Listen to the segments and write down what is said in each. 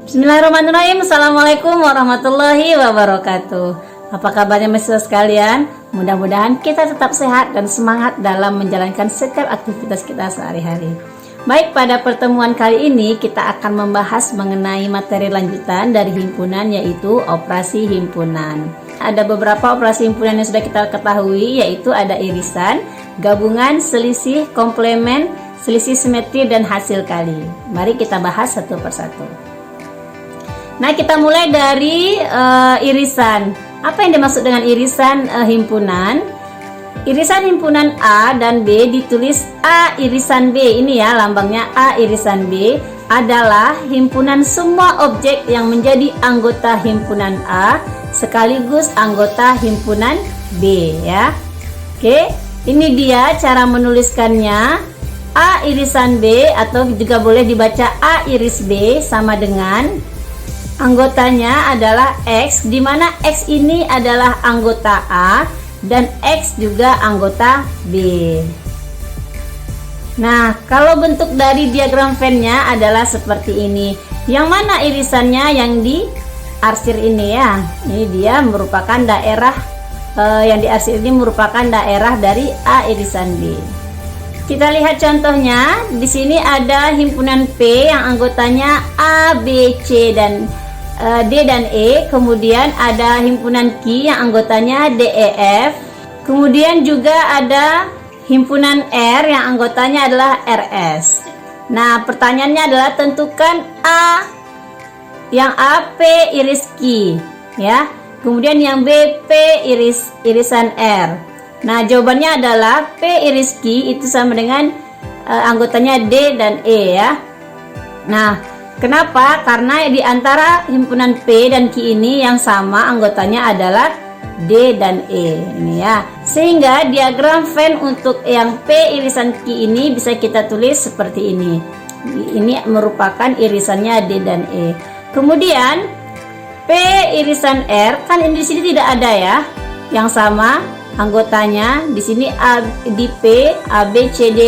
Bismillahirrahmanirrahim. Assalamualaikum warahmatullahi wabarakatuh. Apa kabarnya mahasiswa sekalian? Mudah-mudahan kita tetap sehat dan semangat dalam menjalankan setiap aktivitas kita sehari-hari. Baik, pada pertemuan kali ini kita akan membahas mengenai materi lanjutan dari himpunan, yaitu operasi himpunan. Ada beberapa operasi himpunan yang sudah kita ketahui, yaitu ada irisan, gabungan, selisih, komplement, selisih simetri, dan hasil kali. Mari kita bahas satu persatu. Nah, kita mulai dari irisan. Apa yang dimaksud dengan irisan himpunan? Irisan himpunan A dan B ditulis A irisan B. Ini ya lambangnya A irisan B adalah himpunan semua objek yang menjadi anggota himpunan A sekaligus anggota himpunan B ya. Oke, ini dia cara menuliskannya. A irisan B atau juga boleh dibaca A iris B sama dengan anggotanya adalah X, di mana X ini adalah anggota A dan X juga anggota B. Nah, kalau bentuk dari diagram Venn-nya adalah seperti ini. Yang mana irisannya yang diarsir ini ya. Ini dia merupakan daerah yang diarsir ini merupakan daerah dari A irisan B. Kita lihat contohnya. Di sini ada himpunan P yang anggotanya A, B, C dan D dan E, kemudian ada himpunan Q yang anggotanya D, E, F, kemudian juga ada himpunan R yang anggotanya adalah R, S. Nah, pertanyaannya adalah tentukan A, yang A P iris Q ya, kemudian yang B P irisan R. Nah, jawabannya adalah P iris Q itu sama dengan anggotanya D dan E ya. Nah, kenapa? Karena di antara himpunan P dan Q ini yang sama anggotanya adalah D dan E ini ya. Sehingga diagram Venn untuk yang P irisan Q ini bisa kita tulis seperti ini. Ini merupakan irisannya D dan E. Kemudian P irisan R kan di sini tidak ada ya. Yang sama anggotanya di sini A di P, A B C D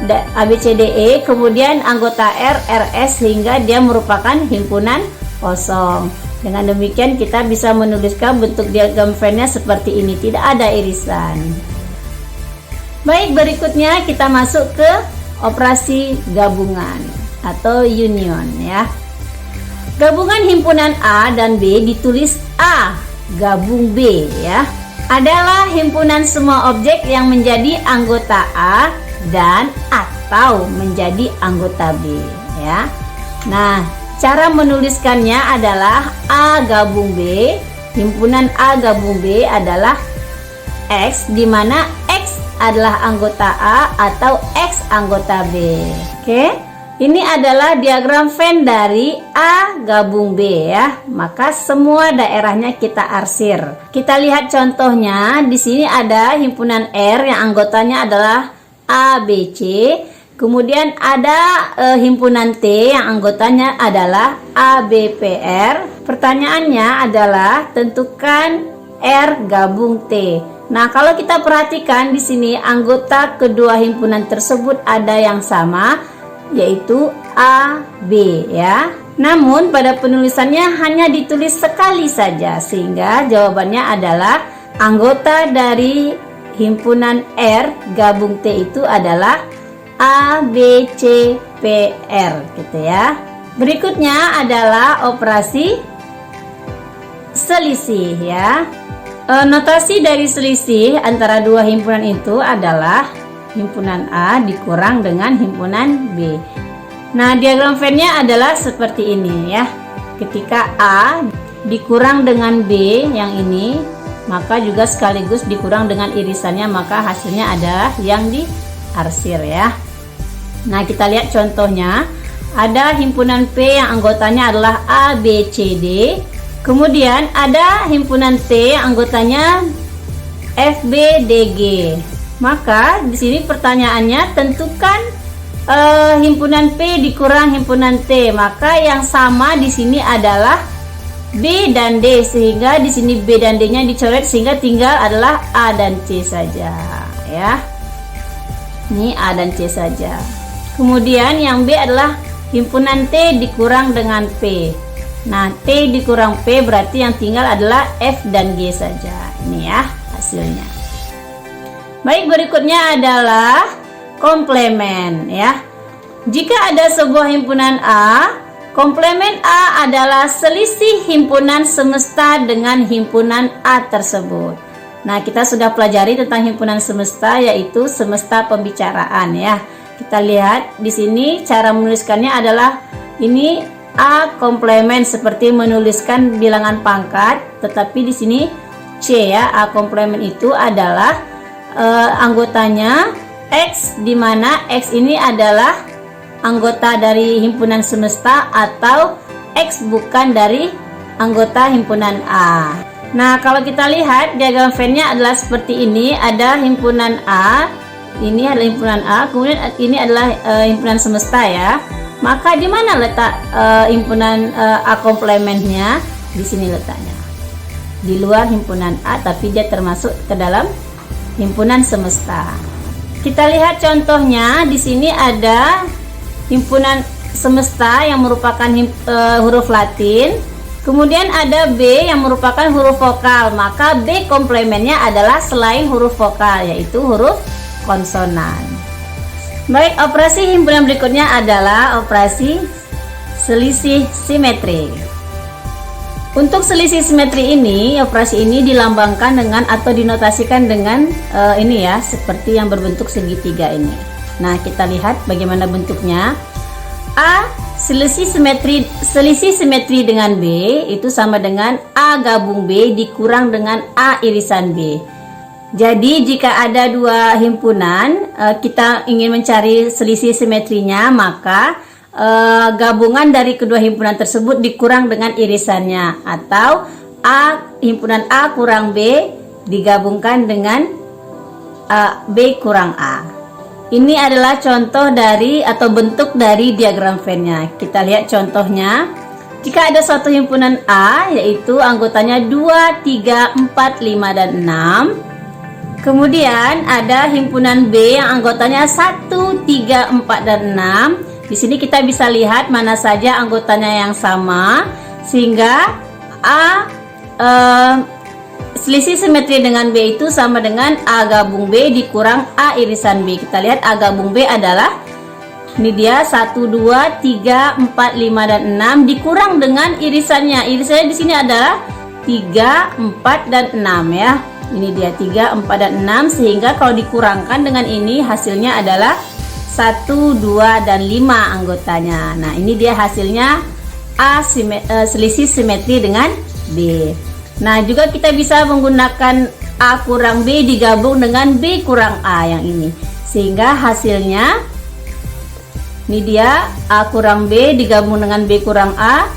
ABCDE, kemudian anggota R, RS sehingga dia merupakan himpunan kosong. Dengan demikian kita bisa menuliskan bentuk diagram Venn-nya seperti ini, tidak ada irisan. Baik, berikutnya kita masuk ke operasi gabungan atau union ya. Gabungan himpunan A dan B ditulis A gabung B ya. Adalah himpunan semua objek yang menjadi anggota A dan atau menjadi anggota B ya. Nah, cara menuliskannya adalah A gabung B. Himpunan A gabung B adalah X, di mana X adalah anggota A atau X anggota B. Oke, ini adalah diagram Venn dari A gabung B ya. Maka semua daerahnya kita arsir. Kita lihat contohnya. Di sini ada himpunan R yang anggotanya adalah A, B, C. Kemudian ada himpunan T yang anggotanya adalah A, B, P, R. Pertanyaannya adalah tentukan R gabung T. Nah, kalau kita perhatikan di sini anggota kedua himpunan tersebut ada yang sama, yaitu A, B ya. Namun pada penulisannya hanya ditulis sekali saja, sehingga jawabannya adalah anggota dari himpunan R gabung T itu adalah A, B, C, P, R gitu ya. Berikutnya adalah operasi selisih ya. Notasi dari selisih antara dua himpunan itu adalah himpunan A dikurang dengan himpunan B. Nah, diagram Venn-nya adalah seperti ini ya. Ketika A dikurang dengan B yang ini, maka juga sekaligus dikurang dengan irisannya, maka hasilnya adalah yang diarsir ya. Nah, kita lihat contohnya. Ada himpunan P yang anggotanya adalah A, B, C, D. Kemudian ada himpunan T yang anggotanya F, B, D, G. Maka di sini pertanyaannya tentukan himpunan P dikurang himpunan T. Maka yang sama di sini adalah B dan D, sehingga di sini B dan D-nya dicoret sehingga tinggal adalah A dan C saja ya. Ini A dan C saja. Kemudian yang B adalah himpunan T dikurang dengan P. Nah, T dikurang P berarti yang tinggal adalah F dan G saja. Ini ya hasilnya. Baik, berikutnya adalah komplemen ya. Jika ada sebuah himpunan A, komplemen A adalah selisih himpunan semesta dengan himpunan A tersebut. Nah, kita sudah pelajari tentang himpunan semesta, yaitu semesta pembicaraan ya. Kita lihat di sini cara menuliskannya adalah ini A komplemen seperti menuliskan bilangan pangkat, tetapi di sini C ya. A komplemen itu adalah anggotanya X, di mana X ini adalah anggota dari himpunan semesta atau X bukan dari anggota himpunan A. Nah, kalau kita lihat diagram Venn-nya adalah seperti ini. Ada himpunan A, ini adalah himpunan A, kemudian ini adalah himpunan semesta ya. Maka di mana letak himpunan A komplemennya? Di sini letaknya. Di luar himpunan A, tapi dia termasuk ke dalam himpunan semesta. Kita lihat contohnya. Di sini ada himpunan semesta yang merupakan huruf Latin. Kemudian ada B yang merupakan huruf vokal, maka B komplemennya adalah selain huruf vokal, yaitu huruf konsonan. Baik, operasi himpunan berikutnya adalah operasi selisih simetri. Untuk selisih simetri ini, operasi ini dilambangkan dengan atau dinotasikan dengan ini ya, seperti yang berbentuk segitiga ini. Nah, kita lihat bagaimana bentuknya. A selisih simetri dengan B itu sama dengan A gabung B dikurang dengan A irisan B. Jadi jika ada dua himpunan, kita ingin mencari selisih simetrinya, maka gabungan dari kedua himpunan tersebut dikurang dengan irisannya, atau himpunan A kurang B digabungkan dengan B kurang A. Ini adalah contoh dari atau bentuk dari diagram Venn-nya. Kita lihat contohnya. Jika ada suatu himpunan A, yaitu anggotanya 2, 3, 4, 5, dan 6. Kemudian ada himpunan B yang anggotanya 1, 3, 4, dan 6. Di sini kita bisa lihat mana saja anggotanya yang sama, sehingga A selisih simetri dengan B itu sama dengan A gabung B dikurang A irisan B. Kita lihat A gabung B adalah, ini dia 1, 2, 3, 4, 5, dan 6 dikurang dengan irisannya. Irisannya di sini adalah 3, 4, dan 6 ya. Ini dia 3, 4, dan 6, sehingga kalau dikurangkan dengan ini hasilnya adalah 1, 2, dan 5 anggotanya. Nah, ini dia hasilnya A selisih simetri dengan B. Nah, juga kita bisa menggunakan A kurang B digabung dengan B kurang A yang ini, sehingga hasilnya ini dia A kurang B digabung dengan B kurang A.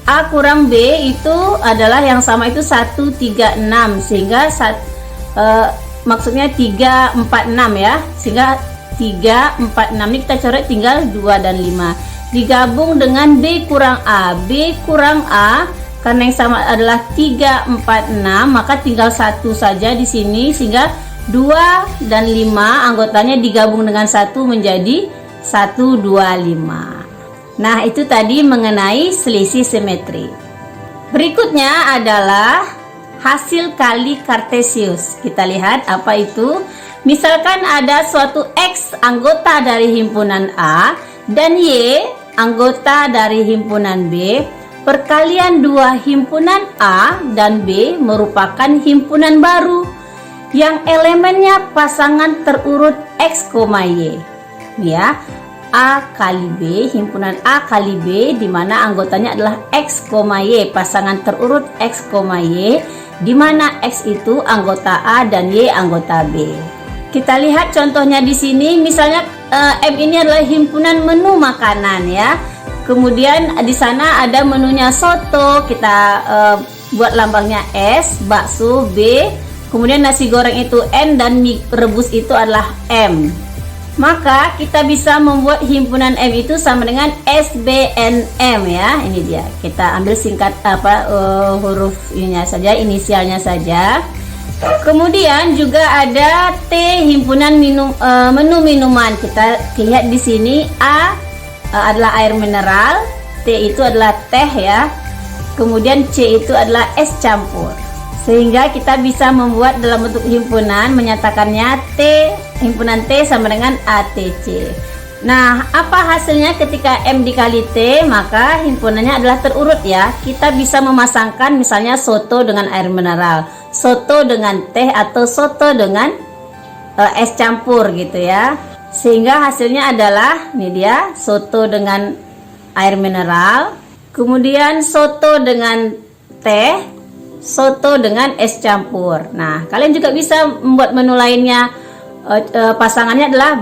A kurang B itu adalah yang sama itu 1, 3, 6, sehingga maksudnya 3, 4, 6 ya, sehingga 3, 4, 6 ini kita coret tinggal 2 dan 5 digabung dengan B kurang A. B kurang A karena yang sama adalah 3, 4, 6, maka tinggal 1 saja di sini, sehingga 2 dan 5 anggotanya digabung dengan 1 menjadi 1, 2, 5. Nah, itu tadi mengenai selisih simetri. Berikutnya adalah hasil kali kartesius. Kita lihat apa itu. Misalkan ada suatu X anggota dari himpunan A dan Y anggota dari himpunan B. Perkalian dua himpunan A dan B merupakan himpunan baru yang elemennya pasangan terurut X, Y. Ya, A kali B, himpunan A kali B, di mana anggotanya adalah X, Y, pasangan terurut X, Y, di mana X itu anggota A dan Y anggota B. Kita lihat contohnya di sini, misalnya M ini adalah himpunan menu makanan ya. Kemudian di sana ada menunya soto, kita buat lambangnya S, bakso B, kemudian nasi goreng itu N, dan mie rebus itu adalah M. Maka kita bisa membuat himpunan M itu sama dengan SBNM ya. Ini dia. Kita ambil singkat huruf ininya saja, inisialnya saja. Kemudian juga ada T himpunan menu minuman. Kita lihat di sini A adalah air mineral, T itu adalah teh ya, kemudian C itu adalah es campur. Sehingga kita bisa membuat dalam bentuk himpunan, menyatakannya himpunan T sama dengan ATC. Nah, apa hasilnya ketika M dikali T? Maka himpunannya adalah terurut ya. Kita bisa memasangkan misalnya soto dengan air mineral, soto dengan teh, atau soto dengan es campur gitu ya. Sehingga hasilnya adalah ini dia, soto dengan air mineral, kemudian soto dengan teh, soto dengan es campur. Nah, kalian juga bisa membuat menu lainnya. Pasangannya adalah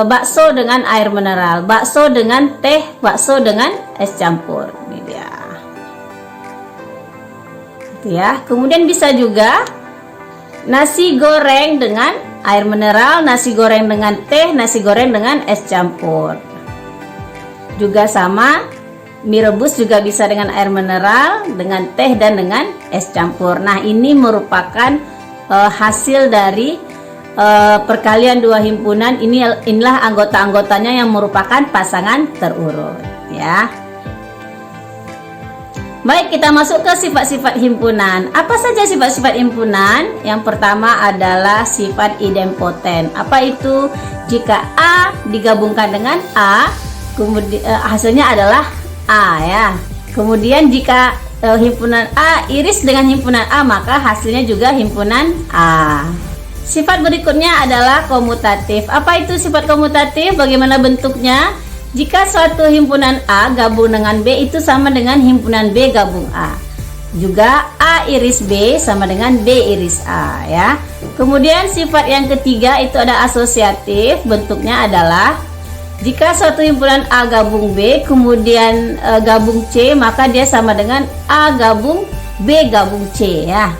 bakso dengan air mineral, bakso dengan teh, bakso dengan es campur. Ini dia. Gitu ya. Kemudian bisa juga nasi goreng dengan air mineral, nasi goreng dengan teh, nasi goreng dengan es campur. Juga sama, mie rebus juga bisa dengan air mineral, dengan teh, dan dengan es campur. Nah, ini merupakan hasil dari perkalian dua himpunan. Inilah anggota-anggotanya yang merupakan pasangan terurut ya. Baik, kita masuk ke sifat-sifat himpunan. Apa saja sifat-sifat himpunan? Yang pertama adalah sifat idempoten. Apa itu? Jika A digabungkan dengan A, kemudian hasilnya adalah A ya. Kemudian jika himpunan A iris dengan himpunan A, maka hasilnya juga himpunan A. Sifat berikutnya adalah komutatif. Apa itu sifat komutatif? Bagaimana bentuknya? Jika suatu himpunan A gabung dengan B, itu sama dengan himpunan B gabung A. Juga A iris B sama dengan B iris A ya. Kemudian sifat yang ketiga itu ada asosiatif. Bentuknya adalah jika suatu himpunan A gabung B, kemudian gabung C, maka dia sama dengan A gabung B gabung C ya.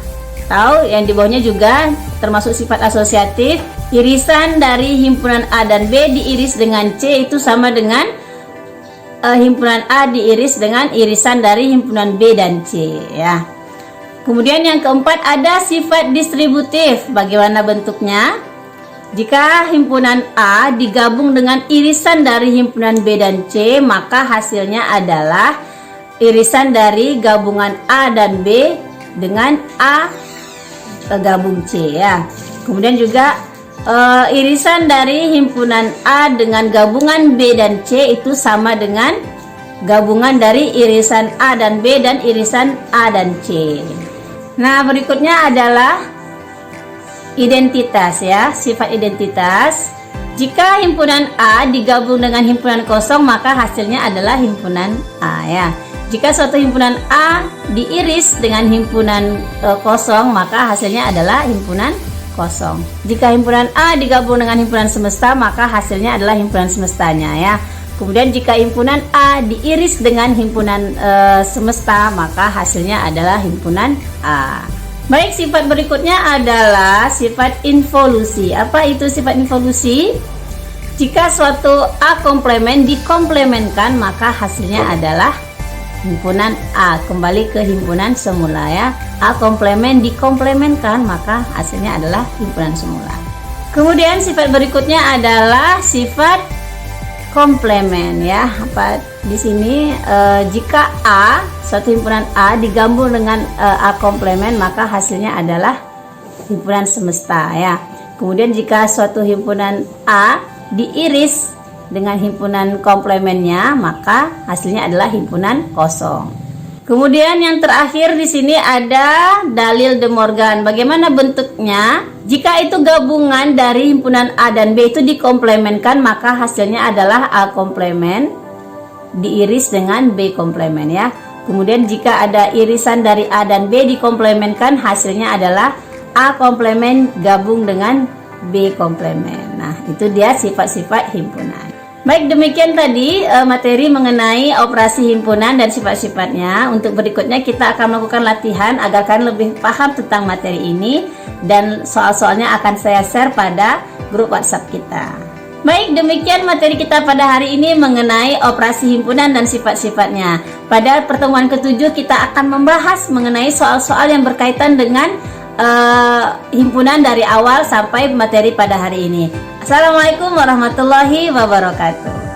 Tahu yang di bawahnya juga termasuk sifat asosiatif. Irisan dari himpunan A dan B diiris dengan C itu sama dengan himpunan A diiris dengan irisan dari himpunan B dan C ya. Kemudian yang keempat ada sifat distributif. Bagaimana bentuknya? Jika himpunan A digabung dengan irisan dari himpunan B dan C, maka hasilnya adalah irisan dari gabungan A dan B dengan A gabung C ya. Kemudian juga irisan dari himpunan A dengan gabungan B dan C itu sama dengan gabungan dari irisan A dan B dan irisan A dan C. Nah, berikutnya adalah identitas ya, sifat identitas. Jika himpunan A digabung dengan himpunan kosong, maka hasilnya adalah himpunan A ya. Jika suatu himpunan A diiris dengan himpunan kosong, maka hasilnya adalah himpunan kosong. Jika himpunan A digabung dengan himpunan semesta, maka hasilnya adalah himpunan semestanya ya. Kemudian jika himpunan A diiris dengan himpunan semesta, maka hasilnya adalah himpunan A. Baik, sifat berikutnya adalah sifat involusi. Apa itu sifat involusi? Jika suatu A komplemen dikomplemenkan, maka hasilnya adalah himpunan A, kembali ke himpunan semula ya. A komplemen dikomplemenkan, maka hasilnya adalah himpunan semula. Kemudian sifat berikutnya adalah sifat komplemen ya. Apa di sini jika A, suatu himpunan A digabung dengan A komplemen, maka hasilnya adalah himpunan semesta ya. Kemudian jika suatu himpunan A diiris dengan himpunan komplemennya, maka hasilnya adalah himpunan kosong. Kemudian yang terakhir di sini ada dalil De Morgan. Bagaimana bentuknya? Jika itu gabungan dari himpunan A dan B itu dikomplemenkan, maka hasilnya adalah A komplemen diiris dengan B komplemen ya. Kemudian jika ada irisan dari A dan B dikomplemenkan, hasilnya adalah A komplemen gabung dengan B komplemen. Nah, itu dia sifat-sifat himpunan. Baik, demikian tadi materi mengenai operasi himpunan dan sifat-sifatnya. Untuk berikutnya kita akan melakukan latihan agar kalian lebih paham tentang materi ini, dan soal-soalnya akan saya share pada grup WhatsApp kita. Baik, demikian materi kita pada hari ini mengenai operasi himpunan dan sifat-sifatnya. Pada pertemuan ke-7 kita akan membahas mengenai soal-soal yang berkaitan dengan himpunan dari awal sampai materi pada hari ini. Assalamualaikum warahmatullahi wabarakatuh.